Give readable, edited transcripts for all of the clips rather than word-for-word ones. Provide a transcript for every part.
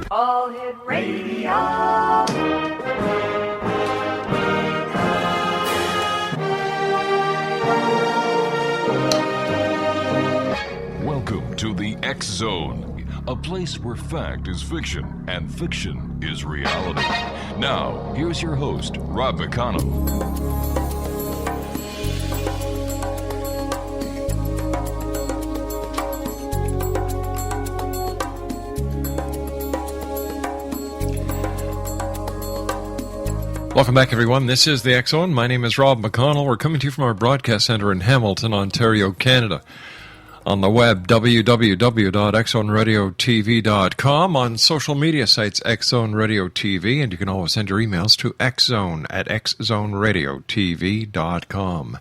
All Hit Radio. Welcome to the X Zone, a place where fact is fiction and fiction is reality. Now, here's your host, Rob McConnell. Welcome back, everyone. This is the X Zone. My name is Rob McConnell. We're coming to you from our broadcast center in Hamilton, Ontario, Canada. On the web, www.xzoneradiotv.com. On social media sites, Xzone Radio TV. And you can always send your emails to xzone@xzoneradiotv.com.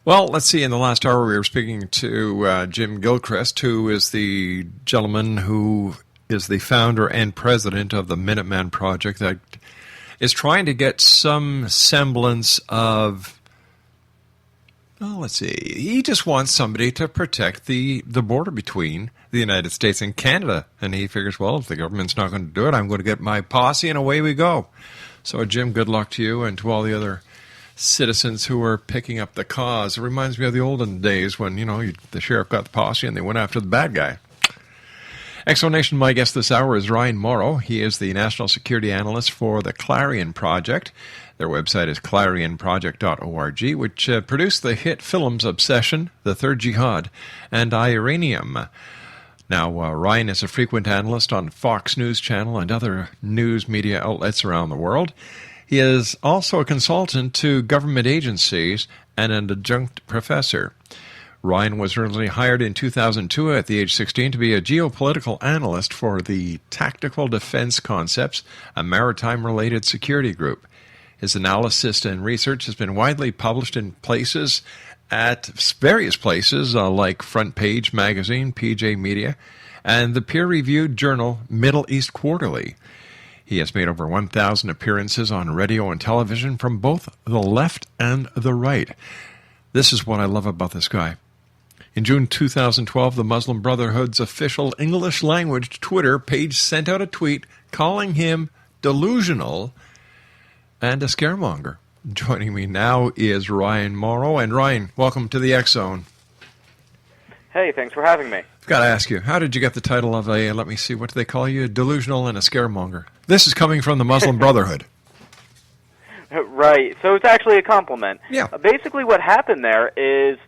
Well, let's see. In the last hour, we were speaking to Jim Gilchrist, who is the gentleman who is the founder and president of the Minuteman Project that is trying to get some semblance of, well, let's see, he just wants somebody to protect the border between the United States and Canada. And he figures, well, if the government's not going to do it, I'm going to get my posse and away we go. So, Jim, good luck to you and to all the other citizens who are picking up the cause. It reminds me of the olden days when, the sheriff got the posse and they went after the bad guy. Explanation, my guest this hour is Ryan Mauro. He is the National Security Analyst for the ClarionProject. Their website is ClarionProject.org, which produced the hit films Obsession, The Third Jihad, and Iranium. Now, Ryan is a frequent analyst on Fox News Channel and other news media outlets around the world. He is also a consultant to government agencies and an adjunct professor. Ryan was originally hired in 2002 at the age 16 to be a geopolitical analyst for the Tactical Defense Concepts, a maritime-related security group. His analysis and research has been widely published in places at various places like Front Page Magazine, PJ Media, and the peer-reviewed journal Middle East Quarterly. He has made over 1,000 appearances on radio and television from both the left and the right. This is what I love about this guy. In June 2012, the Muslim Brotherhood's official English-language Twitter page sent out a tweet calling him delusional and a scaremonger. Joining me now is Ryan Mauro. And Ryan, welcome to the X Zone. Hey, thanks for having me. I've got to ask you, how did you get the title of a, let me see, what do they call you, delusional and a scaremonger? This is coming from the Muslim Brotherhood. Right, so it's actually a compliment. Yeah. Basically what happened there is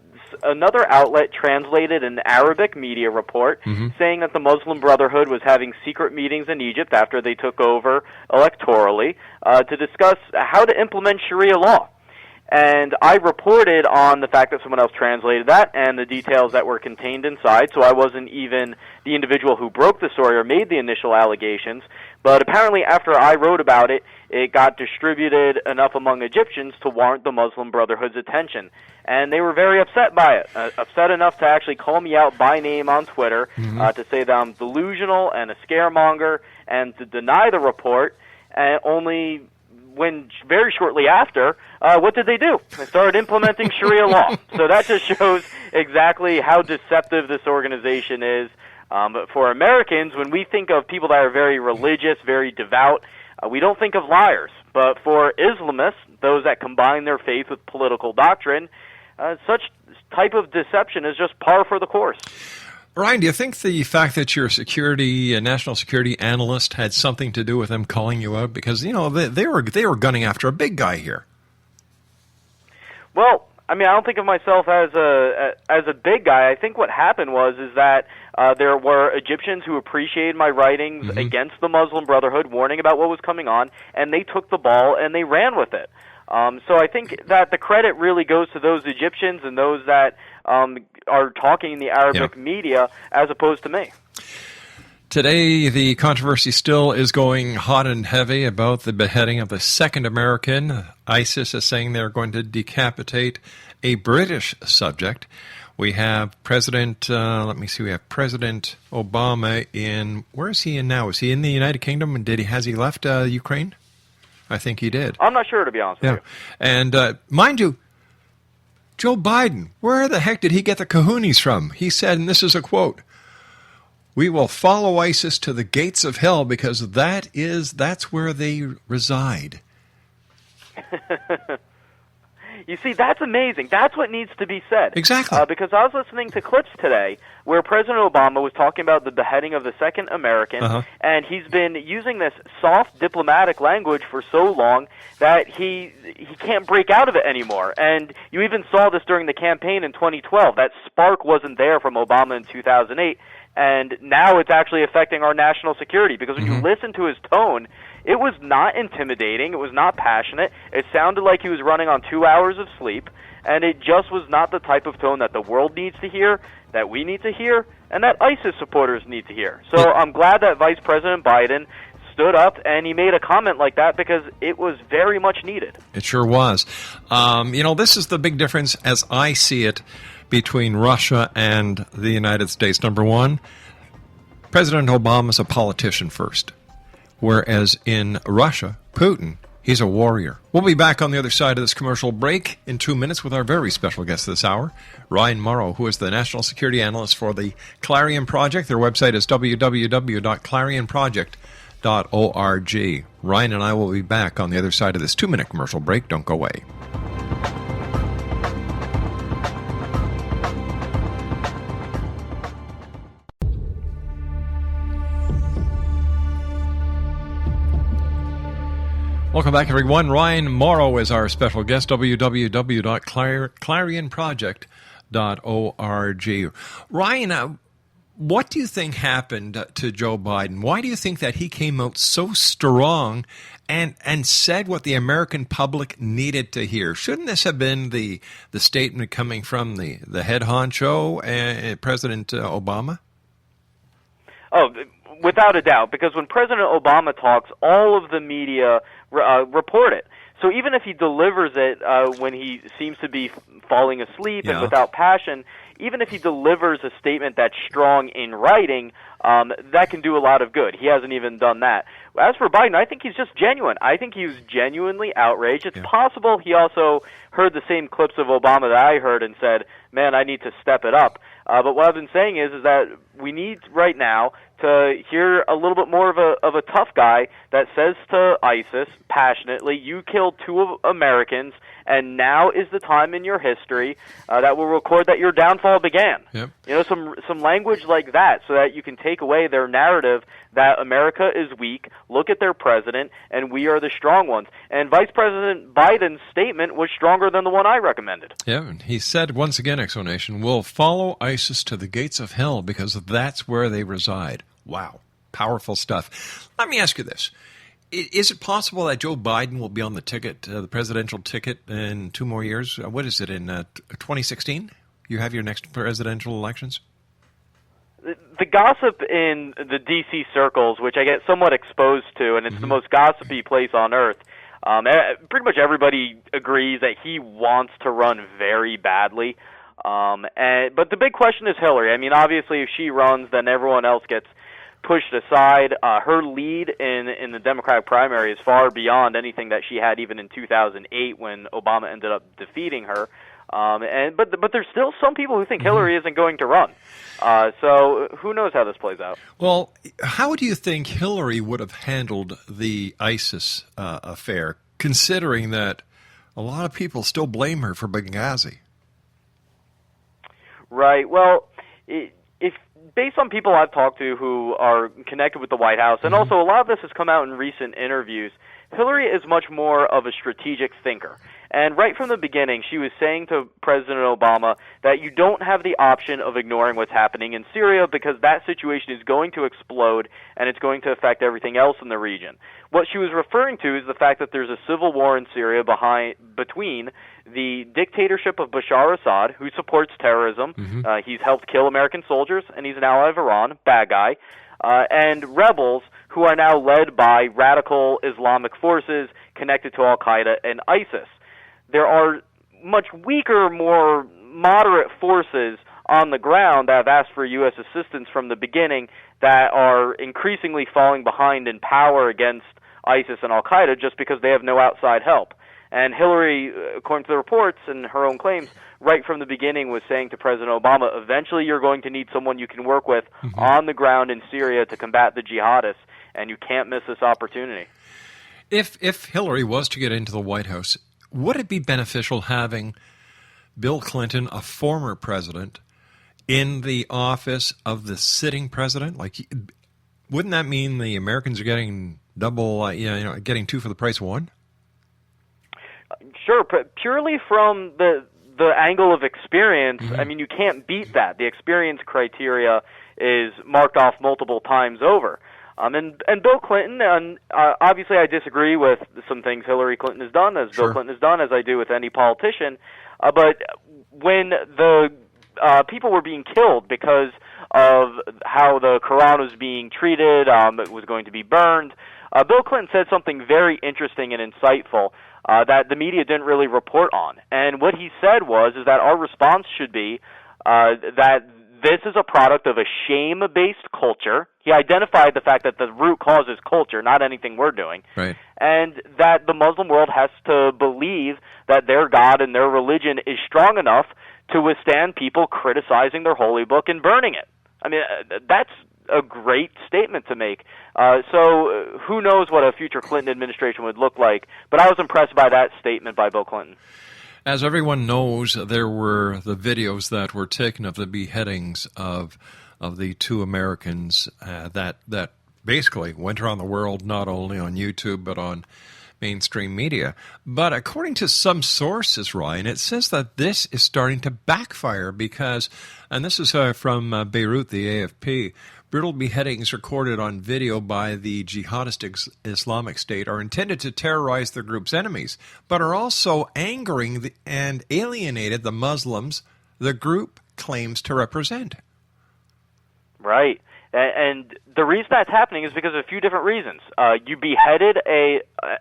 another outlet translated an Arabic media report saying that the Muslim Brotherhood was having secret meetings in Egypt after they took over electorally to discuss how to implement Sharia law. And I reported on the fact that someone else translated that and the details that were contained inside, so I wasn't even the individual who broke the story or made the initial allegations. But apparently after I wrote about it, it got distributed enough among Egyptians to warrant the Muslim Brotherhood's attention. And they were very upset by it, upset enough to actually call me out by name on Twitter to say that I'm delusional and a scaremonger and to deny the report, only when very shortly after, what did they do? They started implementing Sharia law. So that just shows exactly how deceptive this organization is. But for Americans, when we think of people that are very religious, very devout, we don't think of liars. But for Islamists, those that combine their faith with political doctrine, such type of deception is just par for the course. Ryan, do you think the fact that you're a national security analyst had something to do with them calling you out? Because, they were gunning after a big guy here. Well, I don't think of myself as a big guy. I think what happened was that there were Egyptians who appreciated my writings against the Muslim Brotherhood, warning about what was coming on, and they took the ball and they ran with it. So I think that the credit really goes to those Egyptians and those that are talking in the Arabic media as opposed to me. Today, the controversy still is going hot and heavy about the beheading of the second American. ISIS is saying they're going to decapitate a British subject. We have President, we have President Obama in, where is he in now? Is he in the United Kingdom, and has he left Ukraine? I think he did. I'm not sure, to be honest with you. And mind you, Joe Biden, where the heck did he get the kahunas from? He said, and this is a quote, We will follow ISIS to the gates of hell because that's where they reside. You see, that's amazing. That's what needs to be said. Exactly. Because I was listening to clips today where President Obama was talking about the beheading of the second American, and he's been using this soft diplomatic language for so long that he can't break out of it anymore. And you even saw this during the campaign in 2012. That spark wasn't there from Obama in 2008. And now it's actually affecting our national security because when you listen to his tone, it was not intimidating. It was not passionate. It sounded like he was running on 2 hours of sleep, and it just was not the type of tone that the world needs to hear, that we need to hear, and that ISIS supporters need to hear. So I'm glad that Vice President Biden stood up and he made a comment like that because it was very much needed. It sure was. This is the big difference as I see it between Russia and the United States. Number one, President Obama's a politician first, whereas in Russia, Putin, he's a warrior. We'll be back on the other side of this commercial break in 2 minutes with our very special guest this hour, Ryan Mauro, who is the National Security Analyst for the Clarion Project. Their website is www.clarionproject.org. Ryan and I will be back on the other side of this 2-minute commercial break. Don't go away. Welcome back, everyone. Ryan Mauro is our special guest, www.clarionproject.org. Ryan, what do you think happened to Joe Biden? Why do you think that he came out so strong and said what the American public needed to hear? Shouldn't this have been the statement coming from the head honcho, President Obama? Oh, without a doubt, because when President Obama talks, all of the media report it. So even if he delivers it when he seems to be falling asleep and without passion, even if he delivers a statement that's strong in writing, that can do a lot of good. He hasn't even done that. As for Biden, I think he's just genuine. I think he was genuinely outraged. It's possible he also heard the same clips of Obama that I heard and said, man, I need to step it up. But what I've been saying is that we need right now to hear a little bit more of a tough guy that says to ISIS passionately, you killed 2 Americans, and now is the time in your history that will record that your downfall began. Yep. Some language like that so that you can take away their narrative that America is weak, look at their president, and we are the strong ones. And Vice President Biden's statement was stronger than the one I recommended. Yeah, and he said, once again, Exonation, we'll follow ISIS to the gates of hell because that's where they reside. Wow, powerful stuff. Let me ask you this. Is it possible that Joe Biden will be on the ticket, the presidential ticket, in 2 more years? What is it, in 2016? You have your next presidential elections? The gossip in the D.C. circles, which I get somewhat exposed to, and it's the most gossipy place on earth, pretty much everybody agrees that he wants to run very badly. But the big question is Hillary. I mean, obviously, if she runs, then everyone else gets pushed aside. Her lead in the Democratic primary is far beyond anything that she had even in 2008 when Obama ended up defeating her. But there's still some people who think Hillary isn't going to run. So who knows how this plays out? Well, how do you think Hillary would have handled the ISIS affair, considering that a lot of people still blame her for Benghazi? Right. Well, if based on people I've talked to who are connected with the White House, and also a lot of this has come out in recent interviews, Hillary is much more of a strategic thinker. And right from the beginning, she was saying to President Obama that you don't have the option of ignoring what's happening in Syria because that situation is going to explode and it's going to affect everything else in the region. What she was referring to is the fact that there's a civil war in Syria between the dictatorship of Bashar Assad, who supports terrorism. He's helped kill American soldiers, and he's an ally of Iran, bad guy, and rebels who are now led by radical Islamic forces connected to Al-Qaeda and ISIS. There are much weaker, more moderate forces on the ground that have asked for U.S. assistance from the beginning that are increasingly falling behind in power against ISIS and Al-Qaeda just because they have no outside help. And Hillary, according to the reports and her own claims, right from the beginning was saying to President Obama, eventually you're going to need someone you can work with on the ground in Syria to combat the jihadists, and you can't miss this opportunity. If Hillary was to get into the White House, would it be beneficial having Bill Clinton, a former president, in the office of the sitting president? Like, wouldn't that mean the Americans are getting double, getting two for the price of one? Sure, purely from the angle of experience, I mean, you can't beat that. The experience criteria is marked off multiple times over. And Bill Clinton, obviously I disagree with some things Hillary Clinton has done, as Bill Clinton has done, as I do with any politician. But when the people were being killed because of how the Quran was being treated, it was going to be burned, Bill Clinton said something very interesting and insightful that the media didn't really report on. And what he said is that our response should be that this is a product of a shame-based culture. He identified the fact that the root cause is culture, not anything we're doing. Right. And that the Muslim world has to believe that their God and their religion is strong enough to withstand people criticizing their holy book and burning it. I mean, that's a great statement to make. So who knows what a future Clinton administration would look like, but I was impressed by that statement by Bill Clinton. As everyone knows, there were the videos that were taken of the beheadings of the two Americans that basically went around the world, not only on YouTube but on mainstream media. But according to some sources, Ryan, it says that this is starting to backfire because, and this is from Beirut, the AFP, brutal beheadings recorded on video by the jihadist Islamic State are intended to terrorize the group's enemies, but are also angering and alienated the Muslims the group claims to represent. Right. And the reason that's happening is because of a few different reasons. You beheaded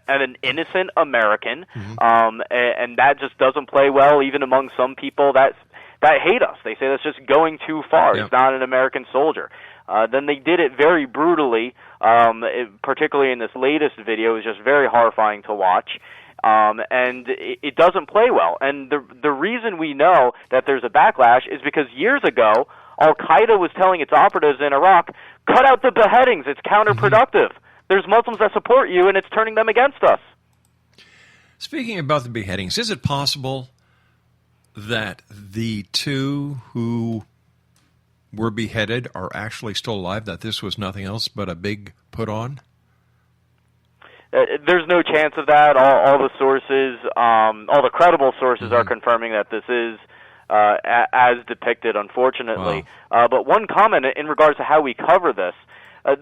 an innocent American, and that just doesn't play well even among some people that hate us. They say that's just going too far. He's not an American soldier. Then they did it very brutally, particularly in this latest video. It was just very horrifying to watch. And it doesn't play well. And the reason we know that there's a backlash is because years ago, Al-Qaeda was telling its operatives in Iraq, cut out the beheadings, it's counterproductive. There's Muslims that support you, and it's turning them against us. Speaking about the beheadings, is it possible that the two who were beheaded are actually still alive, that this was nothing else but a big put-on? There's no chance of that. All the sources, all the credible sources are confirming that this is as depicted, unfortunately. Wow. But one comment in regards to how we cover this,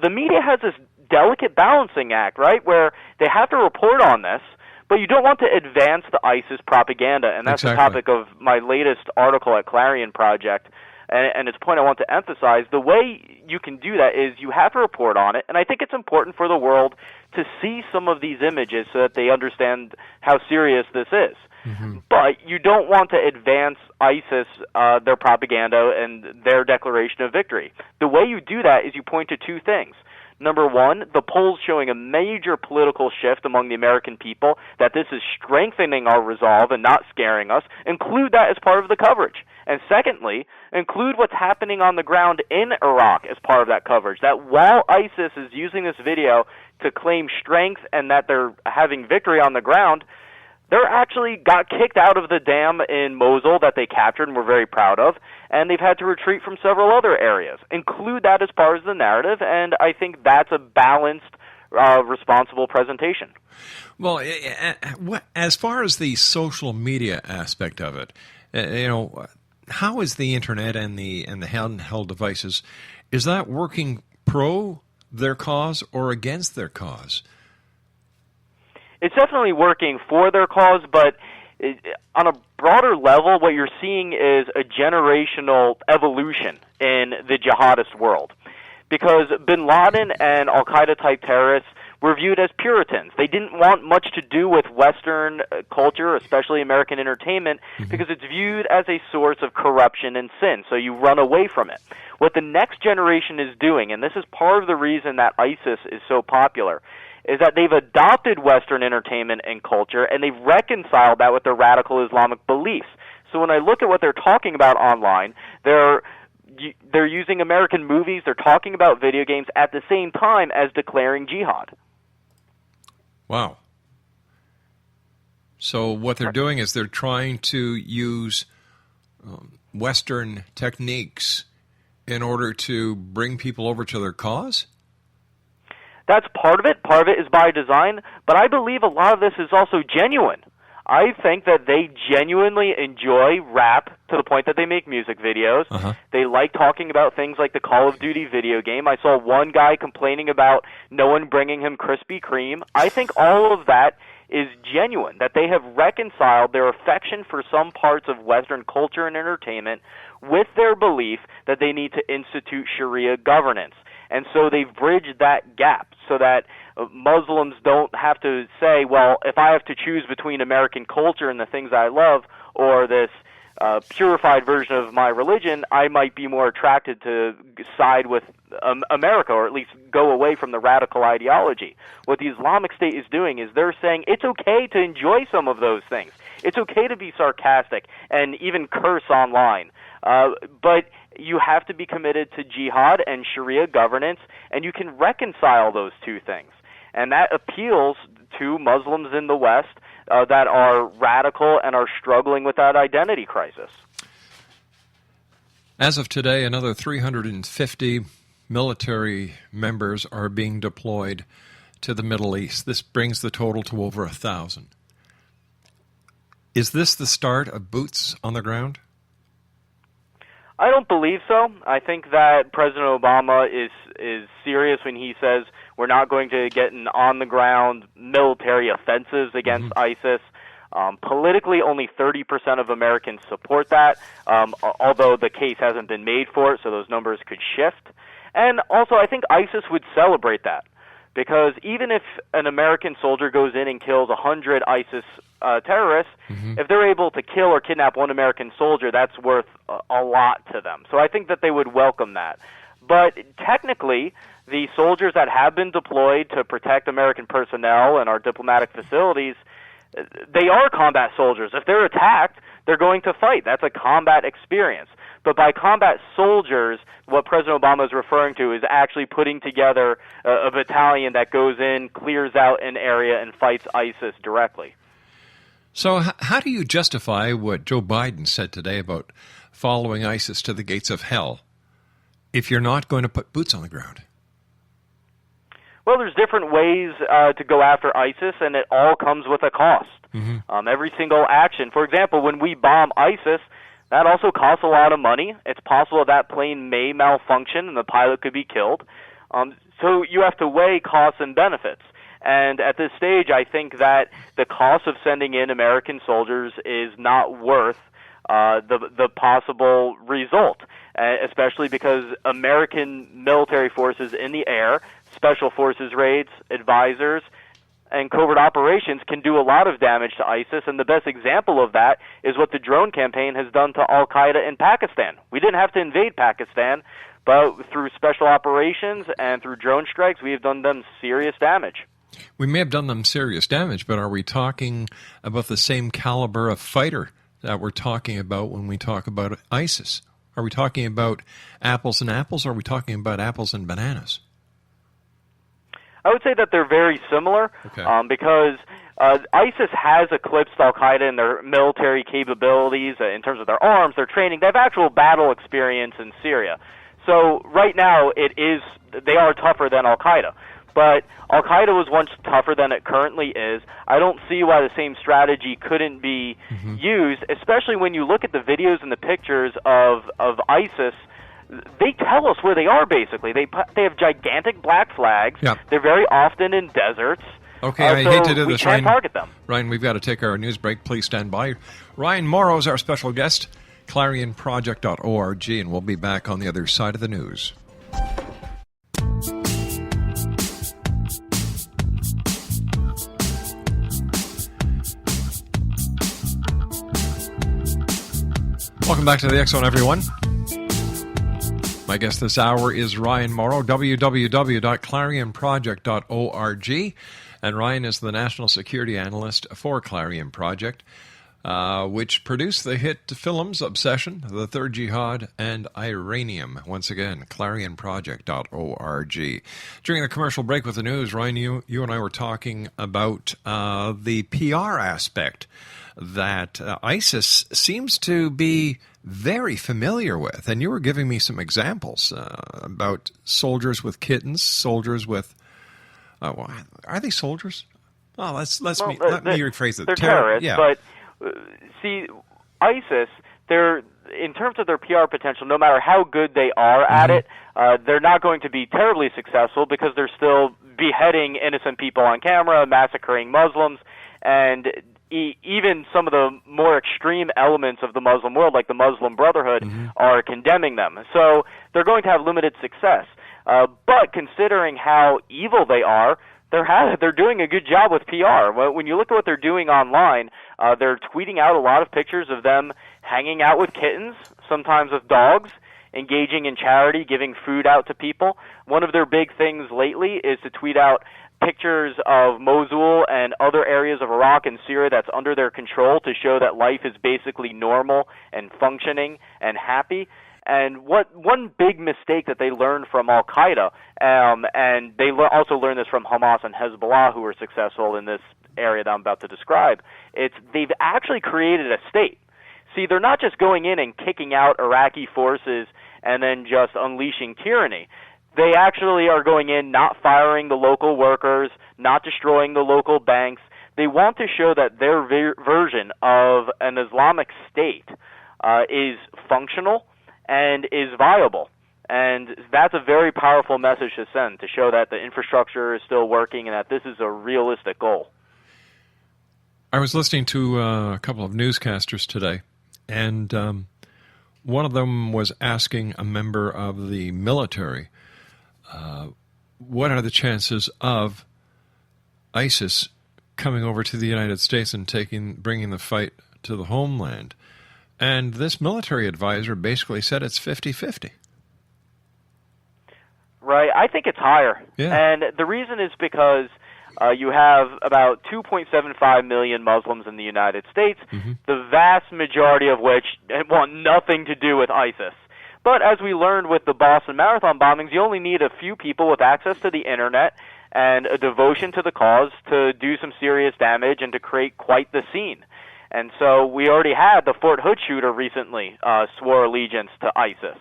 the media has this delicate balancing act, right, where they have to report on this, but you don't want to advance the ISIS propaganda, and that's the topic of my latest article at ClarionProject. And it's a point I want to emphasize. The way you can do that is you have to report on it, and I think it's important for the world to see some of these images so that they understand how serious this is. But you don't want to advance ISIS, their propaganda, and their declaration of victory. The way you do that is you point to two things. Number one, the polls showing a major political shift among the American people, that this is strengthening our resolve and not scaring us. Include that as part of the coverage. And secondly, include what's happening on the ground in Iraq as part of that coverage. That while ISIS is using this video to claim strength and that they're having victory on the ground, they're actually got kicked out of the dam in Mosul that they captured and were very proud of, and they've had to retreat from several other areas. Include that as part of the narrative, and I think that's a balanced, responsible presentation. Well, as far as the social media aspect of it, how is the internet and the handheld devices, is that working pro their cause or against their cause? It's definitely working for their cause, but on a broader level, what you're seeing is a generational evolution in the jihadist world. Because bin Laden and al-Qaeda-type terrorists were viewed as Puritans. They didn't want much to do with Western culture, especially American entertainment, because it's viewed as a source of corruption and sin, so you run away from it. What the next generation is doing, and this is part of the reason that ISIS is so popular, is that they've adopted Western entertainment and culture, and they've reconciled that with their radical Islamic beliefs. So when I look at what they're talking about online, they're using American movies, they're talking about video games at the same time as declaring jihad. Wow. So what they're doing is they're trying to use Western techniques in order to bring people over to their cause? That's part of it. Part of it is by design, but I believe a lot of this is also genuine. I think that they genuinely enjoy rap to the point that they make music videos. They like talking about things like the Call of Duty video game. I saw one guy complaining about no one bringing him Krispy Kreme. I think all of that is genuine, that they have reconciled their affection for some parts of Western culture and entertainment with their belief that they need to institute Sharia governance. And so they've bridged that gap so that Muslims don't have to say, well, if I have to choose between American culture and the things I love or this purified version of my religion, I might be more attracted to side with America, or at least go away from the radical ideology. What the Islamic State is doing is they're saying it's okay to enjoy some of those things. It's okay to be sarcastic and even curse online. But you have to be committed to jihad and Sharia governance, and you can reconcile those two things. And that appeals to Muslims in the West that are radical and are struggling with that identity crisis. As of today, another 350 military members are being deployed to the Middle East. This brings the total to over 1,000. Is this the start of boots on the ground? I don't believe so. I think that President Obama is serious when he says we're not going to get an on-the-ground military offensives against ISIS. Politically, only 30% of Americans support that, although the case hasn't been made for it, so those numbers could shift. And also, I think ISIS would celebrate that, because even if an American soldier goes in and kills 100 ISIS terrorists, if they're able to kill or kidnap one American soldier, that's worth a lot to them. So I think that they would welcome that. But technically, the soldiers that have been deployed to protect American personnel and our diplomatic facilities, they are combat soldiers. If they're attacked, they're going to fight. That's a combat experience. But by combat soldiers, what President Obama is referring to is actually putting together a battalion that goes in, clears out an area, and fights ISIS directly. So how do you justify what Joe Biden said today about following ISIS to the gates of hell if you're not going to put boots on the ground? Well, there's different ways to go after ISIS, and it all comes with a cost. Every single action. For example, when we bomb ISIS, that also costs a lot of money. It's possible that plane may malfunction and the pilot could be killed. So you have to weigh costs and benefits. And at this stage, I think that the cost of sending in American soldiers is not worth the possible result, especially because American military forces in the air, special forces raids, advisors, and covert operations can do a lot of damage to ISIS, and the best example of that is what the drone campaign has done to Al-Qaeda in Pakistan. We didn't have to invade Pakistan, but through special operations and through drone strikes, we have done them serious damage. We may have done them serious damage, but are we talking about the same caliber of fighter that we're talking about when we talk about ISIS? Are we talking about apples and apples, or are we talking about apples and bananas? I would say that they're very similar, because ISIS has eclipsed Al-Qaeda in their military capabilities in terms of their arms, their training. They have actual battle experience in Syria. So right now they are tougher than Al-Qaeda. But Al-Qaeda was once tougher than it currently is. I don't see why the same strategy couldn't be used, especially when you look at the videos and the pictures of ISIS. They tell us where they are, basically. They have gigantic black flags. Yep. They're very often in deserts. Okay, I hate to do this, Ryan. We can't target them. Ryan, we've got to take our news break. Please stand by. Ryan Mauro is our special guest, ClarionProject.org, and we'll be back on the other side of the news. Welcome back to the X Zone, everyone. My guest this hour is Ryan Mauro, www.ClarionProject.org. And Ryan is the National Security Analyst for Clarion Project, which produced the hit films Obsession, The Third Jihad, and Iranium. Once again, ClarionProject.org. During the commercial break with the news, Ryan, you and I were talking about the PR aspect that ISIS seems to be very familiar with. And you were giving me some examples about soldiers with kittens, soldiers with... are they soldiers? Oh, let me rephrase it. They're terrorists, yeah. But see, ISIS, in terms of their PR potential, no matter how good they are at it, they're not going to be terribly successful because they're still beheading innocent people on camera, massacring Muslims, and even some of the more extreme elements of the Muslim world, like the Muslim Brotherhood, are condemning them. So they're going to have limited success. But considering how evil they are, they're doing a good job with PR. When you look at what they're doing online, they're tweeting out a lot of pictures of them hanging out with kittens, sometimes with dogs, engaging in charity, giving food out to people. One of their big things lately is to tweet out pictures of Mosul and other areas of Iraq and Syria that's under their control to show that life is basically normal and functioning and happy. And one big mistake that they learned from Al-Qaeda, and they also learned this from Hamas and Hezbollah, who were successful in this area that I'm about to describe, they've actually created a state. See, they're not just going in and kicking out Iraqi forces and then just unleashing tyranny. They actually are going in, not firing the local workers, not destroying the local banks. They want to show that their version of an Islamic state is functional and is viable. And that's a very powerful message to send, to show that the infrastructure is still working and that this is a realistic goal. I was listening to a couple of newscasters today, and one of them was asking a member of the military, what are the chances of ISIS coming over to the United States and bringing the fight to the homeland? And this military advisor basically said it's 50-50. Right. I think it's higher. Yeah. And the reason is because you have about 2.75 million Muslims in the United States, the vast majority of which want nothing to do with ISIS. But as we learned with the Boston Marathon bombings, you only need a few people with access to the Internet and a devotion to the cause to do some serious damage and to create quite the scene. And so we already had the Fort Hood shooter recently swore allegiance to ISIS.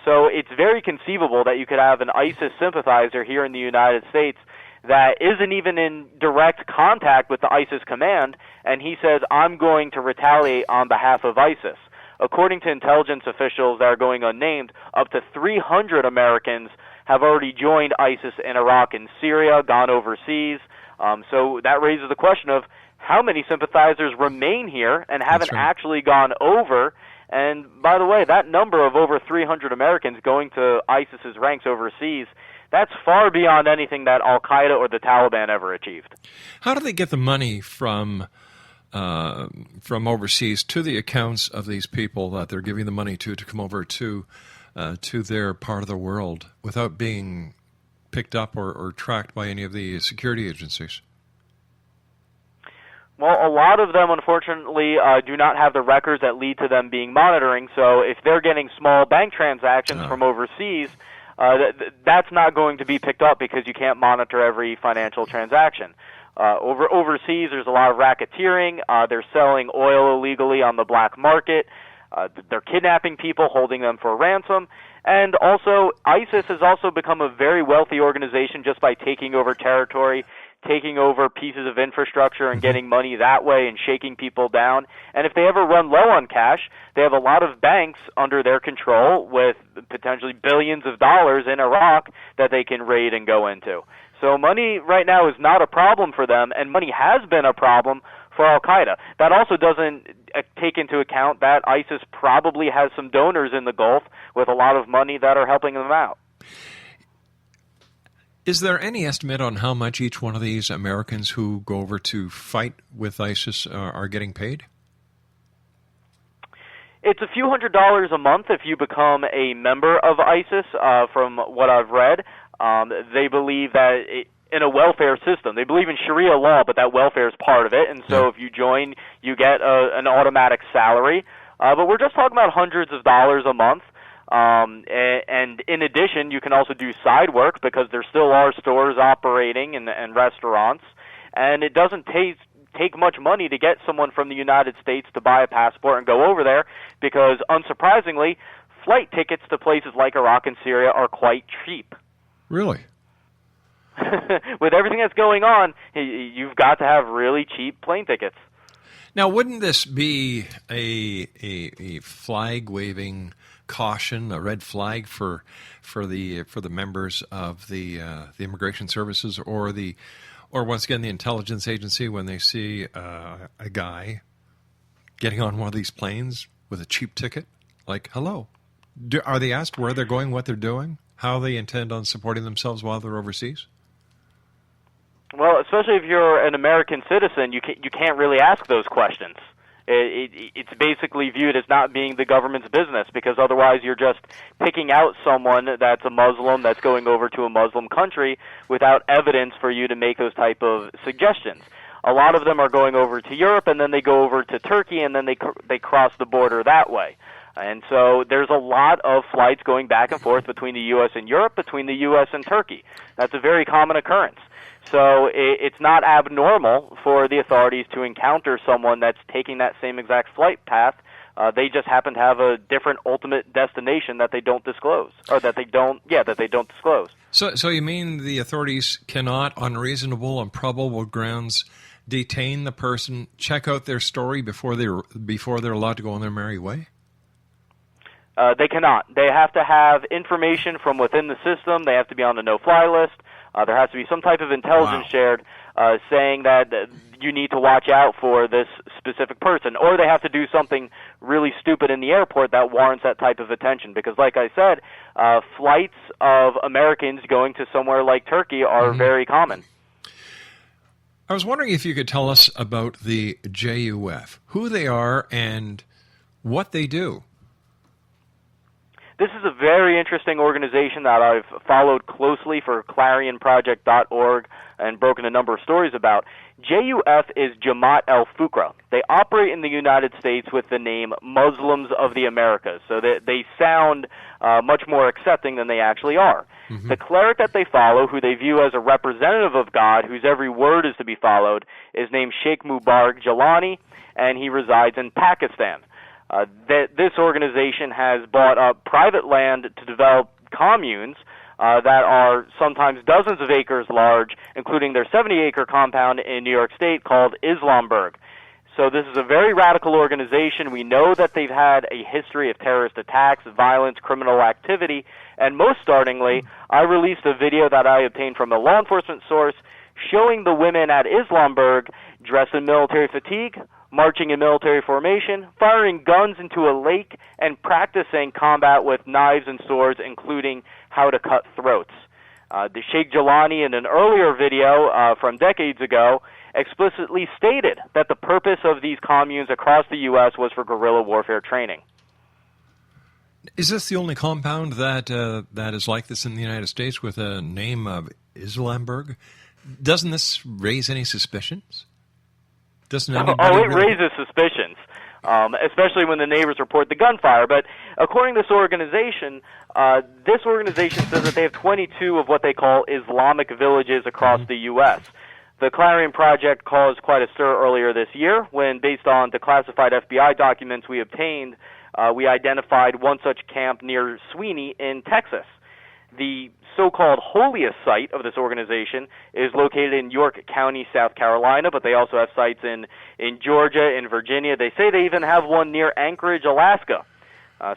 So it's very conceivable that you could have an ISIS sympathizer here in the United States that isn't even in direct contact with the ISIS command, and he says, I'm going to retaliate on behalf of ISIS. According to intelligence officials that are going unnamed, up to 300 Americans have already joined ISIS in Iraq and Syria, gone overseas. So that raises the question of, how many sympathizers remain here and haven't actually gone over? And by the way, that number of over 300 Americans going to ISIS's ranks overseas, that's far beyond anything that Al-Qaeda or the Taliban ever achieved. How do they get the money from overseas to the accounts of these people that they're giving the money to come over to their part of the world without being picked up or tracked by any of the security agencies? Well, a lot of them, unfortunately, do not have the records that lead to them being monitoring. So if they're getting small bank transactions from overseas, that's not going to be picked up because you can't monitor every financial transaction. Overseas, there's a lot of racketeering. They're selling oil illegally on the black market. They're kidnapping people, holding them for ransom. And also, ISIS has also become a very wealthy organization just by taking over territory, taking over pieces of infrastructure and getting money that way and shaking people down. And if they ever run low on cash, they have a lot of banks under their control with potentially billions of dollars in Iraq that they can raid and go into. So money right now is not a problem for them, and money has been a problem for Al-Qaeda. That also doesn't take into account that ISIS probably has some donors in the Gulf with a lot of money that are helping them out. Is there any estimate on how much each one of these Americans who go over to fight with ISIS are getting paid? It's a few $100s a month if you become a member of ISIS, from what I've read. They believe that in a welfare system. They believe in Sharia law, but that welfare is part of it. And so if you join, you get an automatic salary. But we're just talking about hundreds of dollars a month. And in addition, you can also do side work because there still are stores operating and restaurants. And it doesn't take much money to get someone from the United States to buy a passport and go over there because, unsurprisingly, flight tickets to places like Iraq and Syria are quite cheap. Really? With everything that's going on, you've got to have really cheap plane tickets. Now, wouldn't this be a flag-waving caution, a red flag for the members of the immigration services or once again the intelligence agency when they see a guy getting on one of these planes with a cheap ticket? Like, hello, are they asked where they're going, what they're doing, how they intend on supporting themselves while they're overseas? Well, especially if you're an American citizen, you can't really ask those questions. It's basically viewed as not being the government's business because otherwise you're just picking out someone that's a Muslim that's going over to a Muslim country without evidence for you to make those type of suggestions. A lot of them are going over to Europe and then they go over to Turkey and then they cross the border that way. And so there's a lot of flights going back and forth between the U.S. and Europe, between the U.S. and Turkey. That's a very common occurrence. So it's not abnormal for the authorities to encounter someone that's taking that same exact flight path. They just happen to have a different ultimate destination that they don't disclose, or that they don't disclose. So you mean the authorities cannot, on reasonable and probable grounds, detain the person, check out their story before they're allowed to go on their merry way? They cannot. They have to have information from within the system. They have to be on the no-fly list. There has to be some type of intelligence shared saying that you need to watch out for this specific person. Or they have to do something really stupid in the airport that warrants that type of attention. Because like I said, flights of Americans going to somewhere like Turkey are very common. I was wondering if you could tell us about the JUF, who they are and what they do. This is a very interesting organization that I've followed closely for ClarionProject.org and broken a number of stories about. JUF is Jamaat al-Fuqra. They operate in the United States with the name Muslims of the Americas, so they sound much more accepting than they actually are. The cleric that they follow, who they view as a representative of God, whose every word is to be followed, is named Sheikh Mubarak Jalani, and he resides in Pakistan. This organization has bought up private land to develop communes that are sometimes dozens of acres large, including their 70-acre compound in New York State called Islamburg. So this is a very radical organization. We know that they've had a history of terrorist attacks, violence, criminal activity, and most startlingly, I released a video that I obtained from a law enforcement source showing the women at Islamburg dressed in military fatigue, marching in military formation, firing guns into a lake, and practicing combat with knives and swords, including how to cut throats. The Sheikh Jalani, in an earlier video from decades ago, explicitly stated that the purpose of these communes across the U.S. was for guerrilla warfare training. Is this the only compound that is like this in the United States with a name of Islamburg? Doesn't this raise any suspicions? Doesn't anybody raises suspicions, especially when the neighbors report the gunfire. But according to this organization says that they have 22 of what they call Islamic villages across the U.S. The Clarion Project caused quite a stir earlier this year when, based on declassified FBI documents we obtained, we identified one such camp near Sweeney in Texas. The so-called holiest site of this organization is located in York County, South Carolina, but they also have sites in Georgia, in Virginia. They say they even have one near Anchorage, Alaska.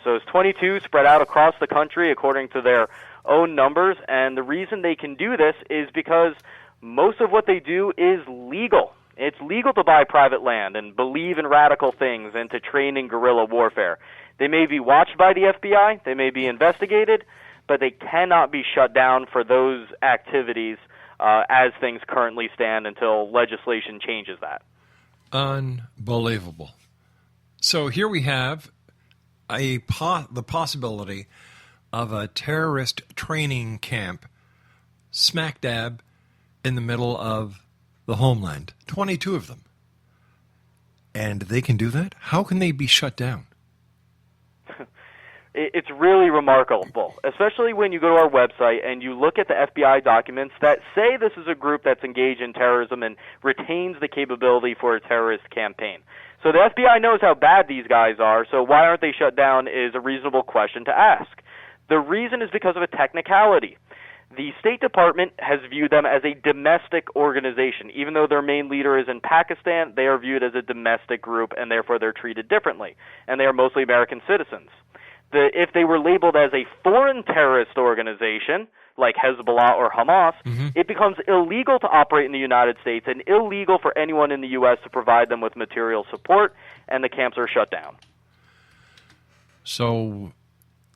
So it's 22 spread out across the country according to their own numbers, and the reason they can do this is because most of what they do is legal. It's legal to buy private land and believe in radical things and to train in guerrilla warfare. They may be watched by the FBI, they may be investigated, but they cannot be shut down for those activities as things currently stand until legislation changes that. Unbelievable. So here we have the possibility of a terrorist training camp smack dab in the middle of the homeland. 22 of them. And they can do that? How can they be shut down? It's really remarkable, especially when you go to our website and you look at the FBI documents that say this is a group that's engaged in terrorism and retains the capability for a terrorist campaign. So the FBI knows how bad these guys are, so why aren't they shut down is a reasonable question to ask. The reason is because of a technicality. The State Department has viewed them as a domestic organization. Even though their main leader is in Pakistan, they are viewed as a domestic group, and therefore they're treated differently. And they are mostly American citizens. If they were labeled as a foreign terrorist organization, like Hezbollah or Hamas, it becomes illegal to operate in the United States and illegal for anyone in the U.S. to provide them with material support, and the camps are shut down. So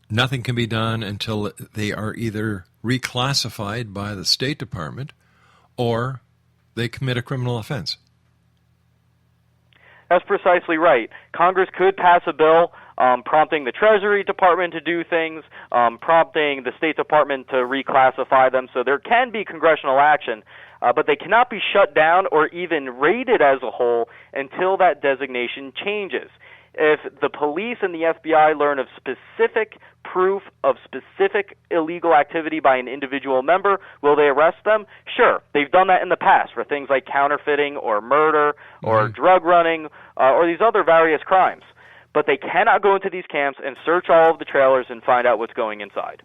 nothing can be done until they are either reclassified by the State Department or they commit a criminal offense. That's precisely right. Congress could pass a bill prompting the Treasury Department to do things, prompting the State Department to reclassify them, so there can be congressional action, but they cannot be shut down or even raided as a whole until that designation changes. If the police and the FBI learn of specific proof of specific illegal activity by an individual member, will they arrest them? Sure. They've done that in the past for things like counterfeiting or murder or drug running or these other various crimes. But they cannot go into these camps and search all of the trailers and find out what's going inside.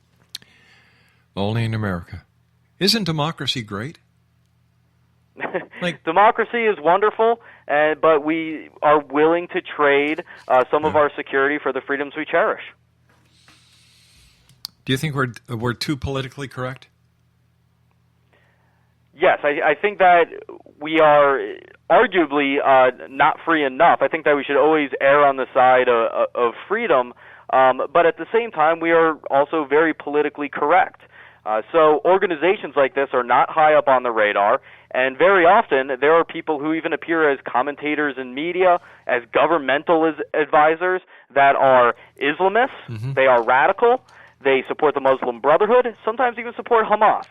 Only in America. Isn't democracy great? Democracy is wonderful, but we are willing to trade some of our security for the freedoms we cherish. Do you think we're too politically correct? Yes, I think that we are arguably not free enough. I think that we should always err on the side of freedom, but at the same time, we are also very politically correct. So organizations like this are not high up on the radar, and very often there are people who even appear as commentators in media, as governmental advisors that are Islamists, they are radical, they support the Muslim Brotherhood, sometimes even support Hamas.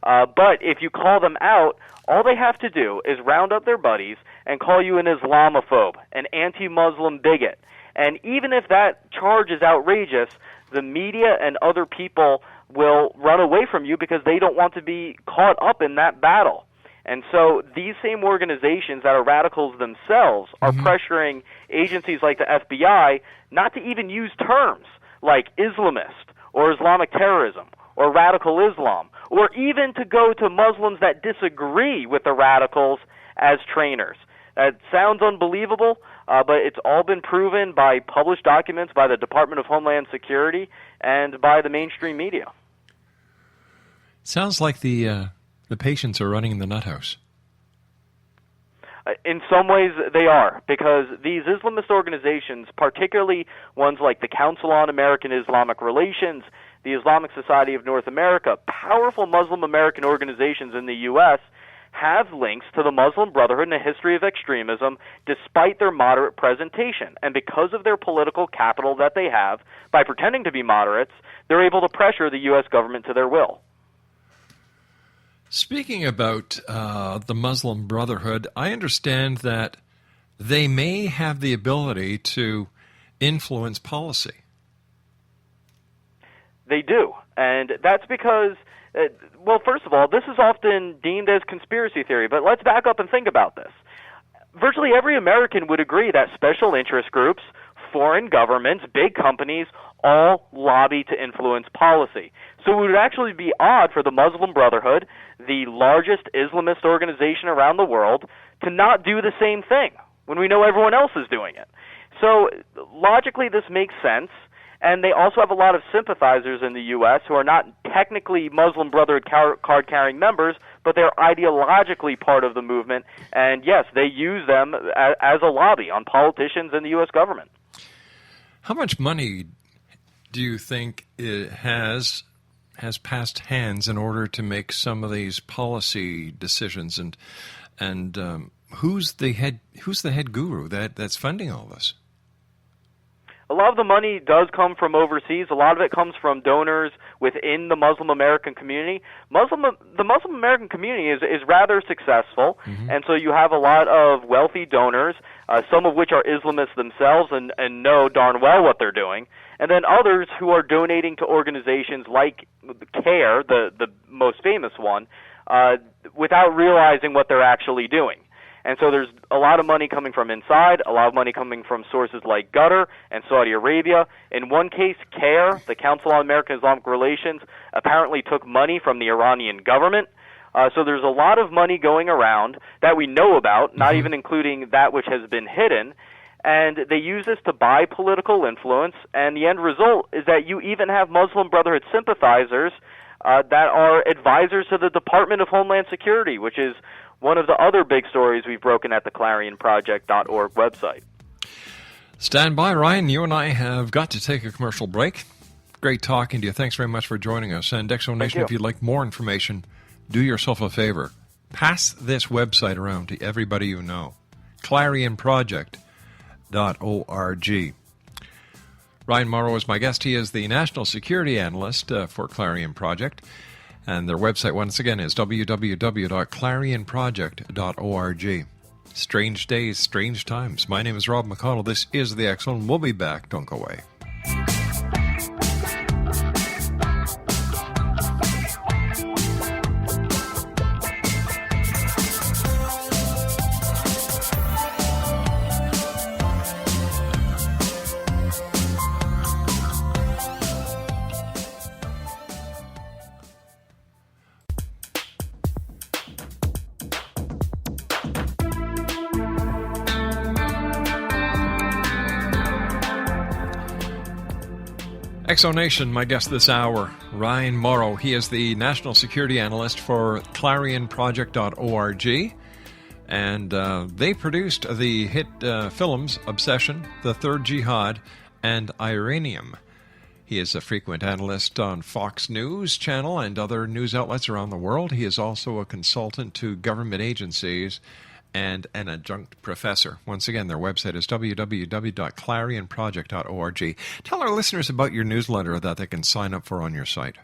But if you call them out, all they have to do is round up their buddies and call you an Islamophobe, an anti-Muslim bigot. And even if that charge is outrageous, the media and other people will run away from you because they don't want to be caught up in that battle. And so these same organizations that are radicals themselves are pressuring agencies like the FBI not to even use terms like Islamist or Islamic terrorism or radical Islam, or even to go to Muslims that disagree with the radicals as trainers. It sounds unbelievable, but it's all been proven by published documents by the Department of Homeland Security and by the mainstream media. Sounds like the patients are running the nut house. In some ways, they are, because these Islamist organizations, particularly ones like the Council on American Islamic Relations, the Islamic Society of North America, powerful Muslim American organizations in the U.S., have links to the Muslim Brotherhood and a history of extremism despite their moderate presentation. And because of their political capital that they have, by pretending to be moderates, they're able to pressure the U.S. government to their will. Speaking about the Muslim Brotherhood, I understand that they may have the ability to influence policy. They do, and that's because, well, first of all, this is often deemed as conspiracy theory, but let's back up and think about this. Virtually every American would agree that special interest groups, foreign governments, big companies, all lobby to influence policy. So it would actually be odd for the Muslim Brotherhood, the largest Islamist organization around the world, to not do the same thing when we know everyone else is doing it. So logically this makes sense, and they also have a lot of sympathizers in the U.S. who are not technically Muslim Brotherhood card-carrying members, but they're ideologically part of the movement, and yes, they use them as a lobby on politicians and the U.S. government. How much money do you think it has passed hands in order to make some of these policy decisions, and who's the head guru that's funding all this? A lot of the money does come from overseas. A lot of it comes from donors within the Muslim American community. The Muslim American community is rather successful, and so you have a lot of wealthy donors, some of which are Islamists themselves and know darn well what they're doing, and then others who are donating to organizations like CARE, the most famous one, without realizing what they're actually doing. And so there's a lot of money coming from inside, a lot of money coming from sources like Qatar and Saudi Arabia. In one case, CARE, the Council on American Islamic Relations, apparently took money from the Iranian government. So there's a lot of money going around that we know about, not even including that which has been hidden. And they use this to buy political influence. And the end result is that you even have Muslim Brotherhood sympathizers that are advisors to the Department of Homeland Security, which is one of the other big stories we've broken at the ClarionProject.org website. Stand by, Ryan. You and I have got to take a commercial break. Great talking to you. Thanks very much for joining us. And Exo Nation, if you'd like more information, do yourself a favor. Pass this website around to everybody you know. ClarionProject.org. Ryan Mauro is my guest. He is the National Security Analyst for Clarion Project. And their website, once again, is www.clarionproject.org. Strange days, strange times. My name is Rob McConnell. This is The X Zone. We'll be back. Don't go away. Exonation, my guest this hour, Ryan Mauro. He is the National Security Analyst for ClarionProject.org, and they produced the hit films Obsession, The Third Jihad, and Iranium. He is a frequent analyst on Fox News Channel and other news outlets around the world. He is also a consultant to government agencies and an adjunct professor. Once again, their website is www.clarionproject.org. Tell our listeners about your newsletter that they can sign up for on your site.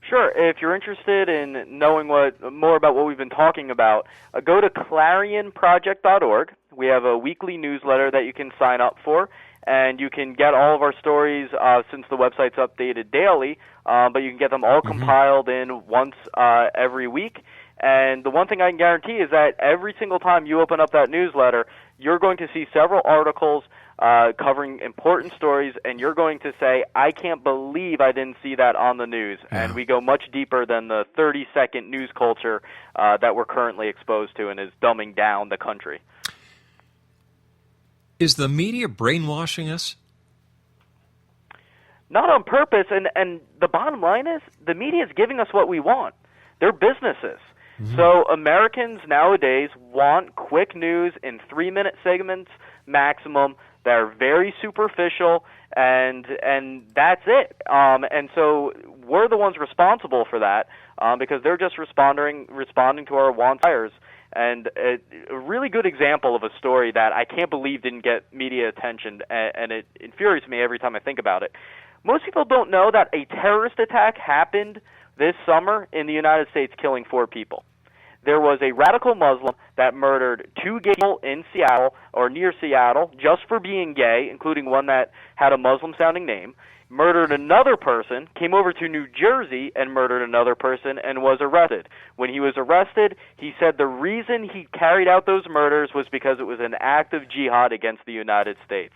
Sure. If you're interested in knowing more about what we've been talking about, go to ClarionProject.org. We have a weekly newsletter that you can sign up for, and you can get all of our stories since the website's updated daily, but you can get them all compiled in once every week. And the one thing I can guarantee is that every single time you open up that newsletter, you're going to see several articles covering important stories, and you're going to say, I can't believe I didn't see that on the news. Yeah. And we go much deeper than the 30-second news culture that we're currently exposed to and is dumbing down the country. Is the media brainwashing us? Not on purpose, and the bottom line is the media is giving us what we want. They're businesses. So Americans nowadays want quick news in 3-minute segments maximum that are very superficial, and that's it. And so we're the ones responsible for that because they're just responding to our wants and desires. And a really good example of a story that I can't believe didn't get media attention, and it infuriates me every time I think about it. Most people don't know that a terrorist attack happened this summer in the United States, killing 4 people. There was a radical Muslim that murdered 2 gay people in Seattle, or near Seattle, just for being gay, including one that had a Muslim-sounding name, murdered another person, came over to New Jersey and murdered another person, and was arrested. When he was arrested, he said the reason he carried out those murders was because it was an act of jihad against the United States.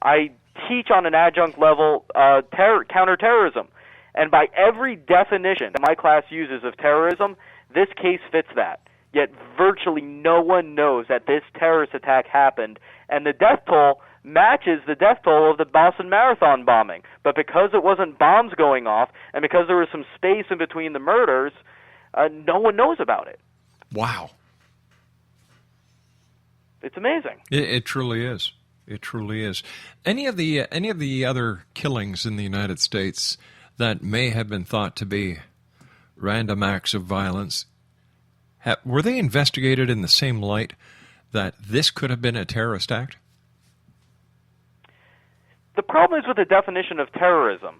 I teach on an adjunct level counterterrorism, and by every definition that my class uses of terrorism, this case fits that. Yet virtually no one knows that this terrorist attack happened, and the death toll matches the death toll of the Boston Marathon bombing. But because it wasn't bombs going off, and because there was some space in between the murders, no one knows about it. Wow. It's amazing. It truly is. It truly is. Any of the other killings in the United States that may have been thought to be random acts of violence, were they investigated in the same light that this could have been a terrorist act? The problem is with the definition of terrorism.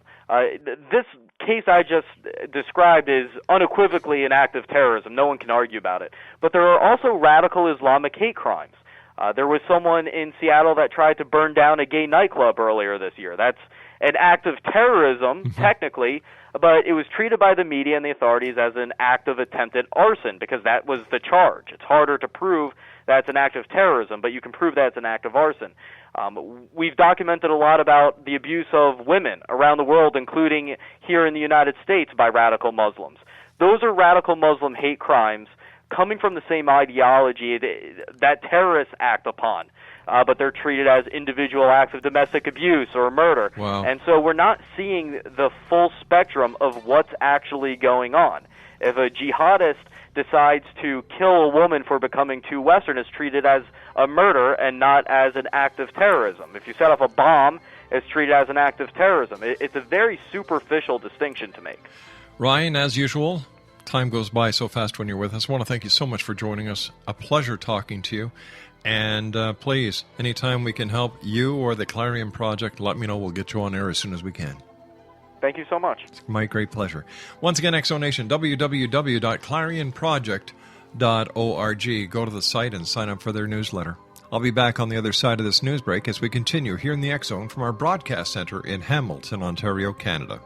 This case I just described is unequivocally an act of terrorism. No one can argue about it. But there are also radical Islamic hate crimes. There was someone in Seattle that tried to burn down a gay nightclub earlier this year. That's an act of terrorism, technically, but it was treated by the media and the authorities as an act of attempted arson because that was the charge. It's harder to prove that's an act of terrorism, but you can prove that it's an act of arson. We've documented a lot about the abuse of women around the world, including here in the United States, by radical Muslims. Those are radical Muslim hate crimes coming from the same ideology that terrorists act upon, but they're treated as individual acts of domestic abuse or murder. Wow. And so we're not seeing the full spectrum of what's actually going on. If a jihadist decides to kill a woman for becoming too Western, it's treated as a murder and not as an act of terrorism. If you set off a bomb, it's treated as an act of terrorism. It's a very superficial distinction to make. Ryan, as usual, time goes by so fast when you're with us. I want to thank you so much for joining us. A pleasure talking to you. And please, anytime we can help you or the Clarion Project, let me know. We'll get you on air as soon as we can. Thank you so much. It's my great pleasure. Once again, Exonation, www.clarionproject.org. Go to the site and sign up for their newsletter. I'll be back on the other side of this news break as we continue here in the X Zone from our broadcast center in Hamilton, Ontario, Canada.